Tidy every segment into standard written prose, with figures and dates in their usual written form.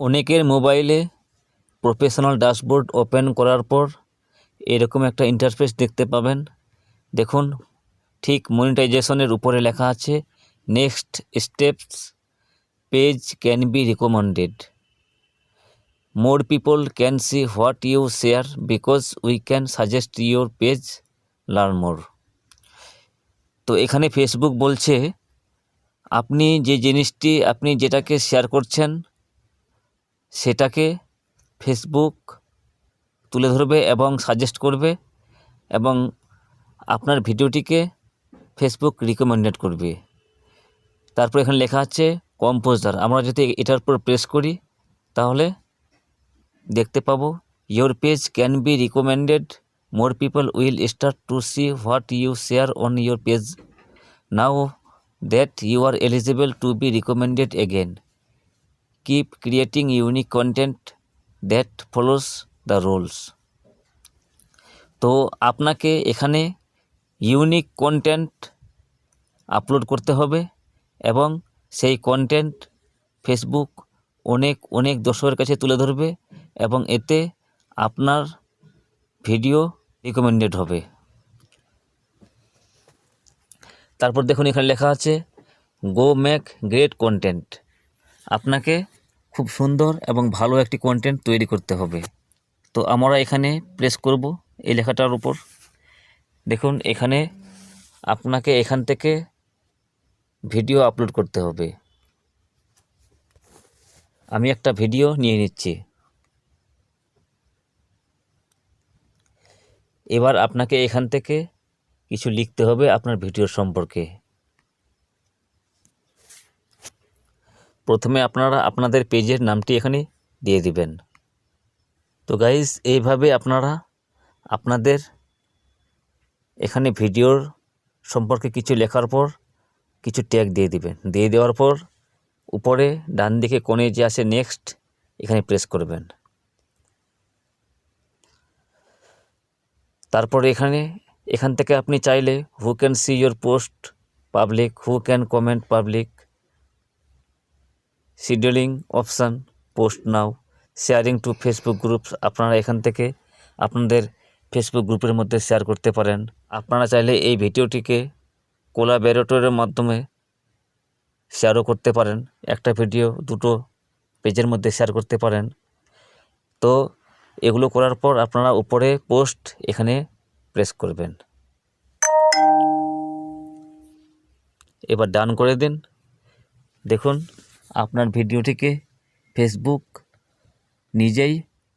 অনেকের মোবাইলে professional dashboard open করার পর এরকম একটা ইন্টারফেস দেখতে পাবেন। দেখুন, ঠিক মনিটাইজেশনের উপরে লেখা আছে next steps page can be recommended, more people can see what you share because we can suggest your page, learn more. তো এখানে ফেসবুক বলছে আপনি যে জিনিসটি আপনি যেটাকে শেয়ার করছেন সেটাকে ফেসবুক তুলে ধরবে এবং সাজেস্ট করবে এবং আপনার ভিডিওটিকে ফেসবুক রিকমেন্ডেড করবে। তারপর এখানে লেখা আছে কম্পোজার। আমরা যদি এটার উপর প্রেস করি তাহলে দেখতে পাবো your page can be recommended, more people will start to see what you share on your page, now that you are eligible to be recommended again, keep creating unique content that follows the rules. তো আপনাকে এখানে unique content upload করতে হবে এবং সেই content Facebook অনেক দর্শকের কাছে তুলে ধরবে এবং এতে আপনার ভিডিও রিকমেন্ডেড হবে। তারপর দেখুন এখানে লেখা আছে গো মেক গ্রেট কন্টেন্ট। আপনাকে খুব সুন্দর এবং ভালো একটি কন্টেন্ট তৈরি করতে হবে। তো আমরা এখানে প্রেস করব এই লেখাটার উপর। দেখুন এখানে আপনাকে এখান থেকে ভিডিও আপলোড করতে হবে। আমি একটা ভিডিও নিয়ে নিচ্ছি। এবার আপনাকে এখান থেকে কিছু লিখতে হবে আপনার ভিডিওর সম্পর্কে। প্রথমে আপনারা আপনাদের পেজের নামটি এখানে দিয়ে দিবেন। তো গাইস, এইভাবে আপনারা আপনাদের এখানে ভিডিওর সম্পর্কে কিছু লেখার পর কিছু ট্যাগ দিয়ে দিবেন। দিয়ে দেওয়ার পর উপরে ডান দিকে কোণে যে আছে নেক্সট, এখানে প্রেস করবেন। তারপরে এখান থেকে আপনি চাইলে who can see your post public, who can comment public, scheduling option, post now, sharing to Facebook groups, আপনারা এখান থেকে আপনাদের ফেসবুক গ্রুপের মধ্যে শেয়ার করতে পারেন। আপনারা চাইলে এই ভিডিওটিকে কোলাবরেটরের মাধ্যমে শেয়ারও করতে পারেন। একটা ভিডিও দুটো পেজের মধ্যে শেয়ার করতে পারেন। তো এগুলো করার পর আপনারা উপরে পোস্ট এখানে প্রেস করবেন। এবার ডান করে দিন। দেখুন আপনার ভিডিওটিকে ফেসবুক নিজেই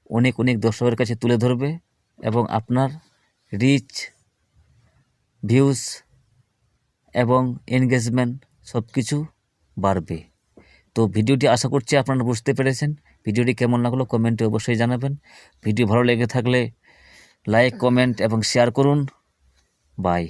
অনেক দর্শকের কাছে তুলে ধরবে এবং আপনার রিচ, ভিউজ এবং এনগেজমেন্ট সব কিছু বাড়বে। তো ভিডিওটি আশা করছি আপনারা বুঝতে পেরেছেন। ভিডিওটি কেমন লাগলো কমেন্টে অবশ্যই জানাবেন। ভিডিও ভালো লেগে থাকলে লাইক, কমেন্ট এবং শেয়ার করুন। বাই।